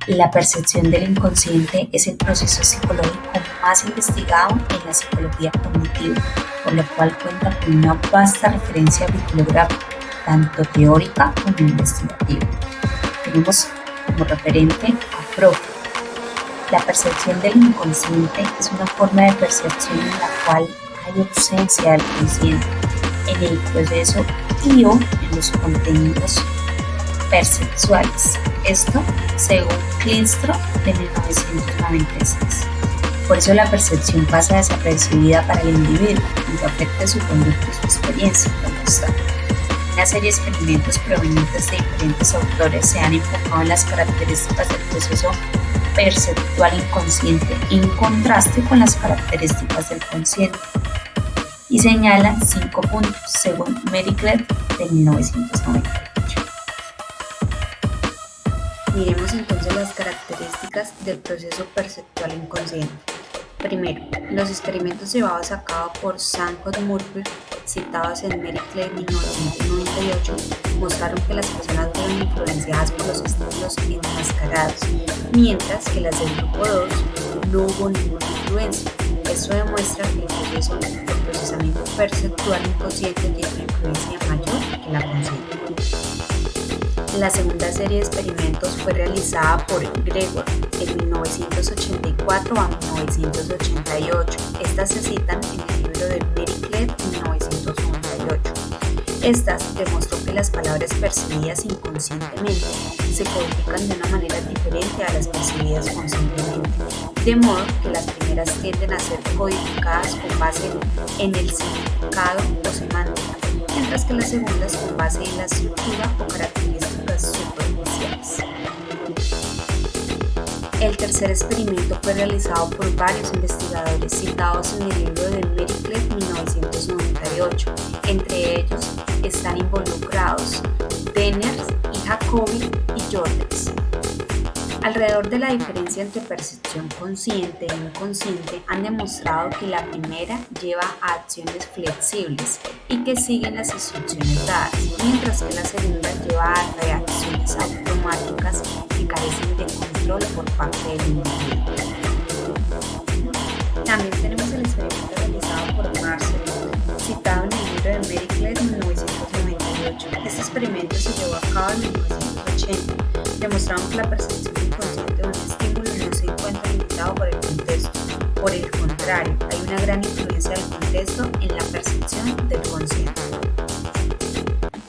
La percepción del inconsciente es el proceso psicológico más investigado en la psicología cognitiva, por lo cual cuenta con una vasta referencia bibliográfica, tanto teórica como investigativa. Tenemos como referente a Freud. La percepción del inconsciente es una forma de percepción en la cual hay ausencia del consciente en el proceso y o en los contenidos perceptuales. Esto según Klingström de 1996. Por eso la percepción pasa desapercibida para el individuo y afecta su conducta y su experiencia. Una serie de experimentos provenientes de diferentes autores se han enfocado en las características del proceso perceptual inconsciente en contraste con las características del consciente y señalan 5 puntos según Meriklev de 1998. Miremos entonces las características del proceso perceptual inconsciente. Primero, los experimentos llevados a cabo por Sanford Murphy, citados en Meriklev 1998, mostraron que las personas fueron influenciadas por los estímulos enmascarados, mientras que las del grupo 2 no hubo ninguna influencia. Esto demuestra que el proceso de procesamiento perceptual inconsciente tiene una influencia mayor que la consciente. La segunda serie de experimentos fue realizada por Gregor en 1984 a 1988. Estas se citan en el libro de Meriklev 1998. Estas demostró que las palabras percibidas inconscientemente se codifican de una manera diferente a las percibidas conscientemente, de modo que las primeras tienden a ser codificadas con base en el significado o semántica, mientras que las segundas con base en la estructura o características superficiales. El tercer experimento fue realizado por varios investigadores citados en el libro de Meriklev 1998. Entre ellos están involucrados Denners y Jacobi y Jordens. Alrededor de la diferencia entre percepción consciente e inconsciente han demostrado que la primera lleva a acciones flexibles y que siguen las instrucciones dadas, mientras que la segunda lleva a reacciones automáticas que carecen de control por parte del individuo. También tenemos el experimento realizado por Marcel, citado en el libro de Meriklev 1998. Este experimento se llevó a cabo en 1980. Demostraron que la percepción inconsciente de un estímulo no se encuentra limitado por el contexto. Por el contrario, hay una gran influencia del contexto en la percepción del consciente.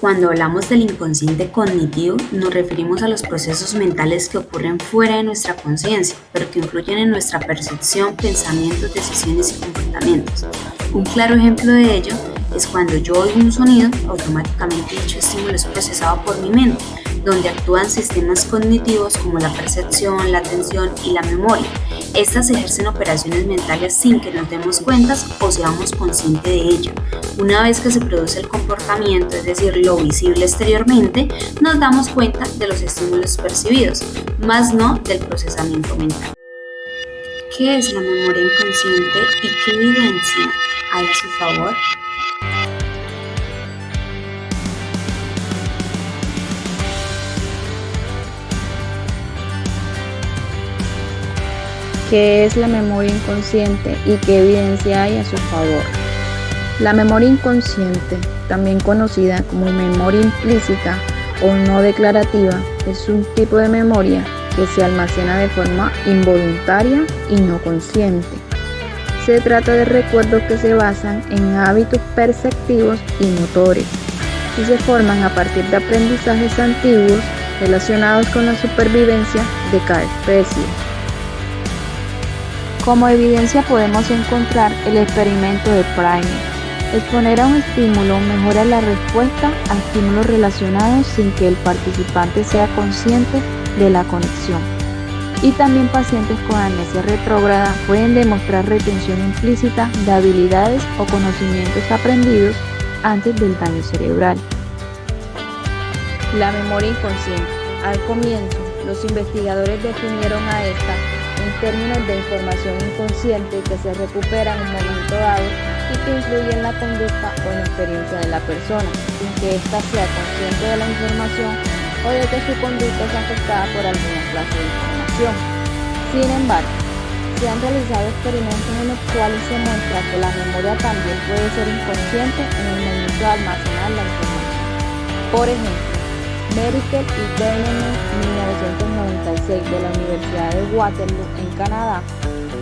Cuando hablamos del inconsciente cognitivo, nos referimos a los procesos mentales que ocurren fuera de nuestra conciencia, pero que influyen en nuestra percepción, pensamientos, decisiones y comportamientos. Un claro ejemplo de ello es cuando yo oigo un sonido, automáticamente dicho estímulo es procesado por mi mente, donde actúan sistemas cognitivos como la percepción, la atención y la memoria. Estas ejercen operaciones mentales sin que nos demos cuenta o seamos conscientes de ello. Una vez que se produce el comportamiento, es decir, lo visible exteriormente, nos damos cuenta de los estímulos percibidos, más no del procesamiento mental. ¿Qué es la memoria inconsciente y qué evidencia hay a su favor? ¿Qué es la memoria inconsciente y qué evidencia hay a su favor? La memoria inconsciente, también conocida como memoria implícita o no declarativa, es un tipo de memoria que se almacena de forma involuntaria y no consciente. Se trata de recuerdos que se basan en hábitos perceptivos y motores y se forman a partir de aprendizajes antiguos relacionados con la supervivencia de cada especie. Como evidencia podemos encontrar el experimento de Primer. Exponer a un estímulo mejora la respuesta a estímulos relacionados sin que el participante sea consciente de la conexión. Y también pacientes con amnesia retrógrada pueden demostrar retención implícita de habilidades o conocimientos aprendidos antes del daño cerebral. La memoria inconsciente. Al comienzo, los investigadores definieron a esta en términos de información inconsciente que se recupera en un momento dado y que influye en la conducta o en la experiencia de la persona, sin que ésta sea consciente de la información o de que su conducta es afectada por alguna clase de información. información. Sin embargo, se han realizado experimentos en los cuales se muestra que la memoria también puede ser inconsciente en el momento de almacenar la información. Por ejemplo, Merikel y Berneman, 1996, de la Universidad de Waterloo, en Canadá,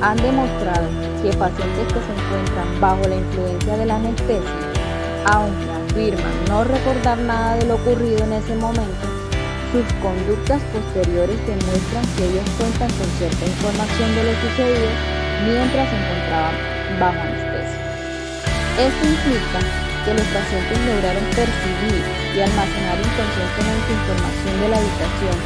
han demostrado que pacientes que se encuentran bajo la influencia de la anestesia, aunque afirman no recordar nada de lo ocurrido en ese momento, sus conductas posteriores demuestran que ellos cuentan con cierta información de lo sucedido mientras se encontraban bajo anestesia. Esto implica que los pacientes lograron percibir y almacenar inconscientemente información de la habitación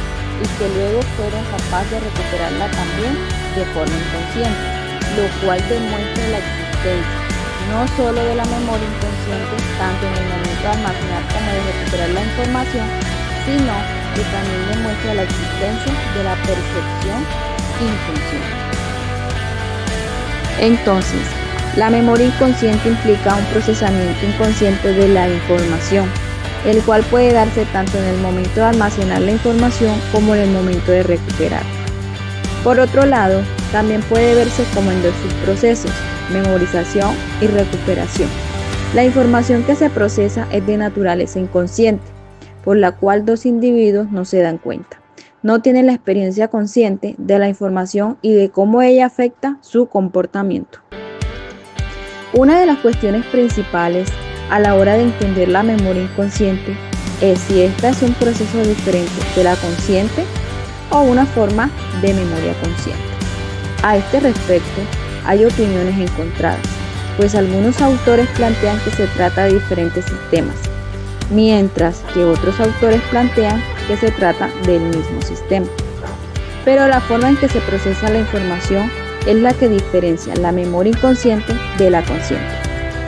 y que luego fueron capaces de recuperarla también de forma inconsciente, lo cual demuestra la existencia no solo de la memoria inconsciente tanto en el momento de almacenar como de recuperar la información, sino que también demuestra la existencia de la percepción inconsciente. Entonces, la memoria inconsciente implica un procesamiento inconsciente de la información, el cual puede darse tanto en el momento de almacenar la información como en el momento de recuperar. Por otro lado, también puede verse como en dos subprocesos, memorización y recuperación. La información que se procesa es de naturaleza inconsciente, por la cual dos individuos no se dan cuenta. No tienen la experiencia consciente de la información y de cómo ella afecta su comportamiento. Una de las cuestiones principales a la hora de entender la memoria inconsciente es si esta es un proceso diferente de la consciente o una forma de memoria consciente. A este respecto, hay opiniones encontradas, pues algunos autores plantean que se trata de diferentes sistemas, mientras que otros autores plantean que se trata del mismo sistema. Pero la forma en que se procesa la información es la que diferencia la memoria inconsciente de la consciente.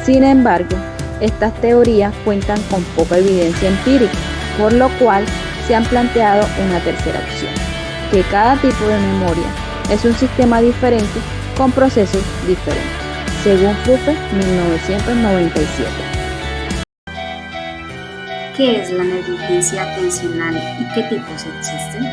Sin embargo, estas teorías cuentan con poca evidencia empírica, por lo cual se han planteado una tercera opción, que cada tipo de memoria es un sistema diferente con procesos diferentes, según Fuffe, 1997. ¿Qué es la negligencia atencional y qué tipos existen?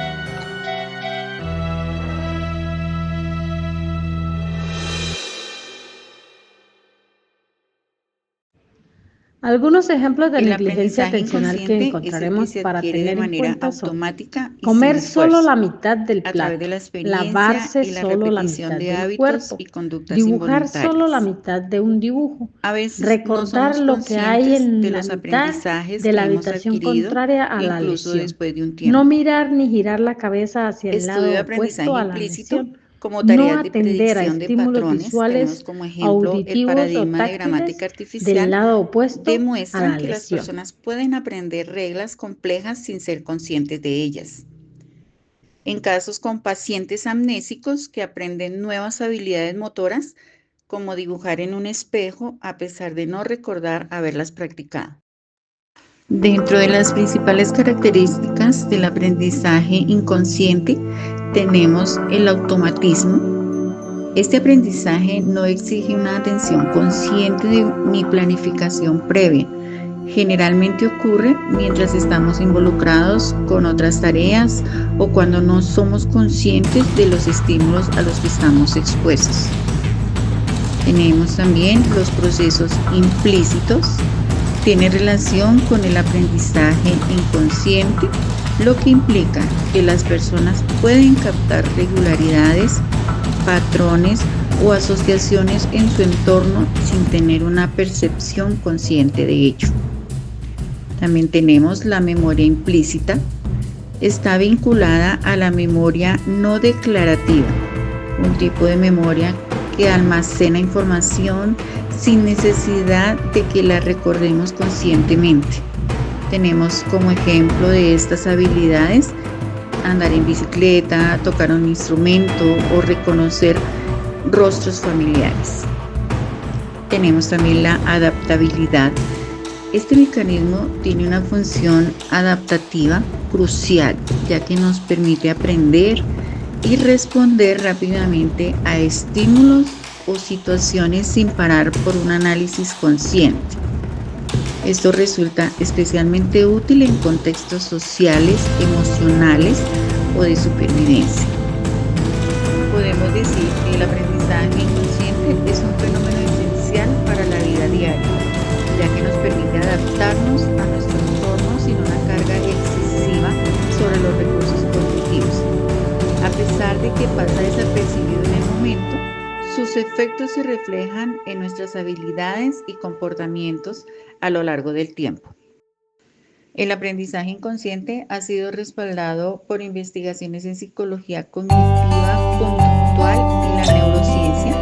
Algunos ejemplos de El negligencia aprendizaje atencional que inconsciente encontraremos es el que se para adquiere de tener en manera cuenta son automática y comer sin solo esfuerzo, la mitad del a través de la plato, experiencia lavarse y la solo la repetición mitad de del hábitos cuerpo, y conductas dibujar solo la involuntarias. mitad de un dibujo, A veces no recordar somos lo que hay conscientes de en la los mitad aprendizajes de que la hemos habitación adquirido, contraria a la incluso lesión, después de un no tiempo. mirar ni girar la cabeza hacia el Estudio lado de opuesto aprendizaje a la implícito lesión, como no tareas de atender a predicción de estímulos patrones. Tenemos visuales, como ejemplo el auditivos o paradigma de gramática táctiles del artificial. lado opuesto a Demuestran la que las lesión. personas pueden aprender reglas complejas sin ser conscientes de ellas. En casos con pacientes amnésicos que aprenden nuevas habilidades motoras, como dibujar en un espejo a pesar de no recordar haberlas practicado. Dentro de las principales características del aprendizaje inconsciente tenemos el automatismo. Este aprendizaje no exige una atención consciente ni planificación previa. Generalmente ocurre mientras estamos involucrados con otras tareas o cuando no somos conscientes de los estímulos a los que estamos expuestos. Tenemos también los procesos implícitos. Tiene relación con el aprendizaje inconsciente, lo que implica que las personas pueden captar regularidades, patrones o asociaciones en su entorno sin tener una percepción consciente de ello. También tenemos la memoria implícita. Está vinculada a la memoria no declarativa, un tipo de memoria que almacena información sin necesidad de que la recordemos conscientemente. Tenemos como ejemplo de estas habilidades andar en bicicleta, tocar un instrumento o reconocer rostros familiares. Tenemos también la adaptabilidad. Este mecanismo tiene una función adaptativa crucial, ya que nos permite aprender y responder rápidamente a estímulos o situaciones sin parar por un análisis consciente. Esto resulta especialmente útil en contextos sociales, emocionales o de supervivencia. podemos decir que el aprendizaje inconsciente es un fenómeno esencial para la vida diaria, ya que nos permite adaptarnos a nuestro entorno sin una carga excesiva sobre los recursos cognitivos. A pesar de que pasa desapercibido en el momento, sus efectos se reflejan en nuestras habilidades y comportamientos a lo largo del tiempo. El aprendizaje inconsciente ha sido respaldado por investigaciones en psicología cognitiva, conductual y la neurociencia,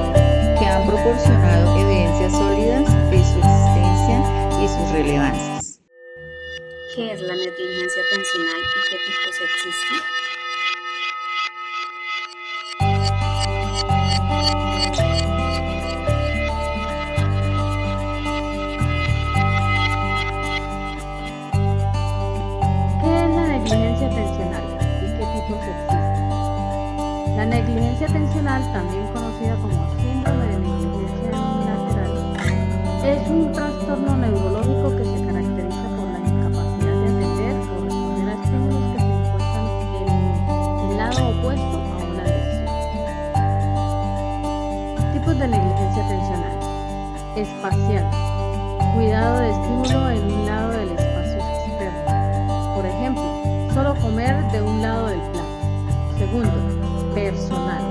que han proporcionado evidencias sólidas de su existencia y sus relevancias. ¿Qué es la negligencia atencional y qué tipos existen? La negligencia atencional, también conocida como síndrome de negligencia unilateral, es un trastorno neurológico que se caracteriza por la incapacidad de atender o responder a estímulos que se encuentran en el lado opuesto a una lección. Tipos de negligencia atencional: espacial, cuidado de estímulo en un lado del espacio externo, por ejemplo, solo comer de un lado del plato. Segundo, personal,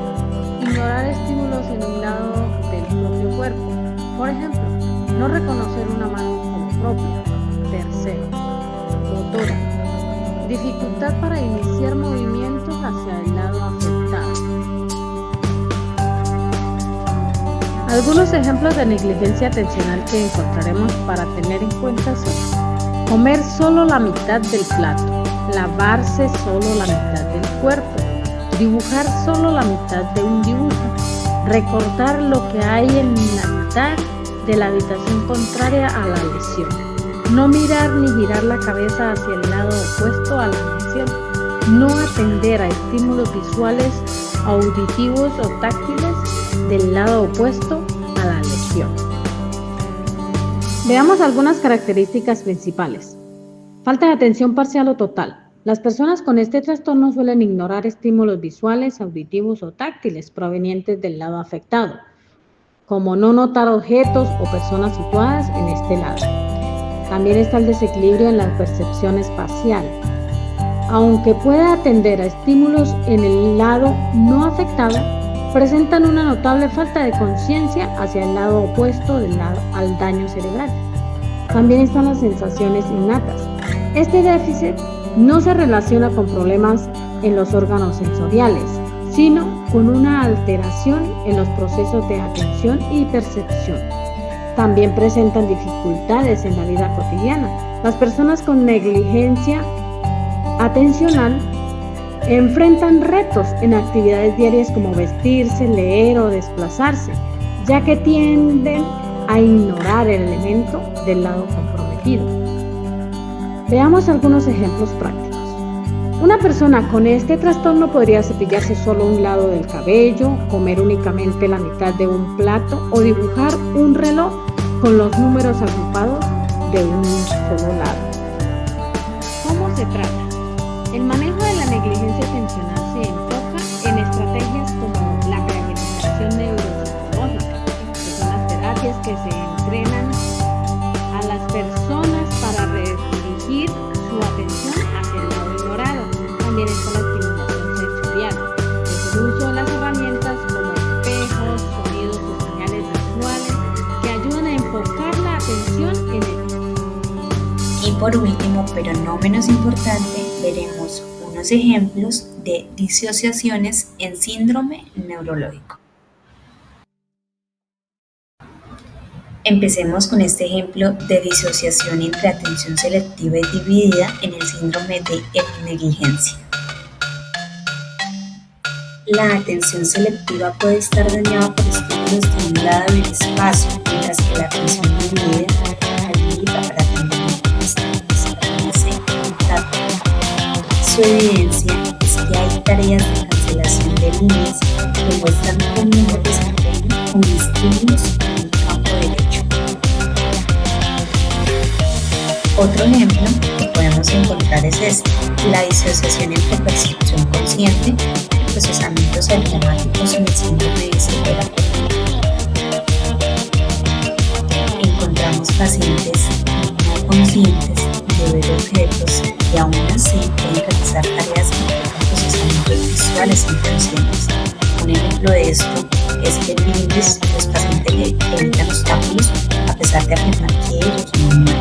ignorar estímulos en un lado del propio cuerpo, por ejemplo, no reconocer una mano como propia. Tercero, motora, dificultad para iniciar movimientos hacia el lado afectado. Algunos ejemplos de negligencia atencional que encontraremos para tener en cuenta son: comer solo la mitad del plato, lavarse solo la mitad del cuerpo, dibujar solo la mitad de un dibujo, recortar lo que hay en la mitad de la habitación contraria a la lesión, no mirar ni girar la cabeza hacia el lado opuesto a la lesión, no atender a estímulos visuales, auditivos o táctiles del lado opuesto a la lesión. Veamos algunas características principales. Falta de atención parcial o total. Las personas con este trastorno suelen ignorar estímulos visuales, auditivos o táctiles provenientes del lado afectado, como no notar objetos o personas situadas en este lado. También está el desequilibrio en la percepción espacial. Aunque pueda atender a estímulos en el lado no afectado, presentan una notable falta de conciencia hacia el lado opuesto al daño cerebral. También están las sensaciones innatas. Este déficit no se relaciona con problemas en los órganos sensoriales, sino con una alteración en los procesos de atención y percepción. También presentan dificultades en la vida cotidiana. Las personas con negligencia atencional enfrentan retos en actividades diarias como vestirse, leer o desplazarse, ya que tienden a ignorar el elemento del lado comprometido. Veamos algunos ejemplos prácticos. Una persona con este trastorno podría cepillarse solo un lado del cabello, comer únicamente la mitad de un plato o dibujar un reloj con los números agrupados de un solo lado. ¿Cómo se trata? El manejo de la negligencia atencional se enfoca en estrategias como la rehabilitación neuropsicológica, que son las terapias que se entrenan a las personas para redirigir su atención hacia el lado ignorado. También está la estimulación sensorial, que es el uso de las herramientas como espejos, sonidos o señales visuales que ayudan a enfocar la atención en el. Y por último, pero no menos importante, veremos unos ejemplos de disociaciones en síndrome neurológico. Empecemos con este ejemplo de disociación entre atención selectiva y dividida en el síndrome de negligencia. La atención selectiva puede estar dañada por estímulos estimulados en el espacio, mientras que la atención dividida habilita para atender estímulos Su evidencia es que hay tareas de cancelación de líneas que muestran un mejor desempeño con estímulos en el campo derecho. Otro ejemplo que podemos encontrar es este: la disociación entre percepción consciente procesamientos automáticos en el síndrome de ceguera. Encontramos pacientes no conscientes de ver objetos y aún así pueden realizar tareas que implican procesamientos visuales inconscientes. Un ejemplo de esto es que en niños los pacientes que evitan obstáculos a pesar de afirmar que ellos no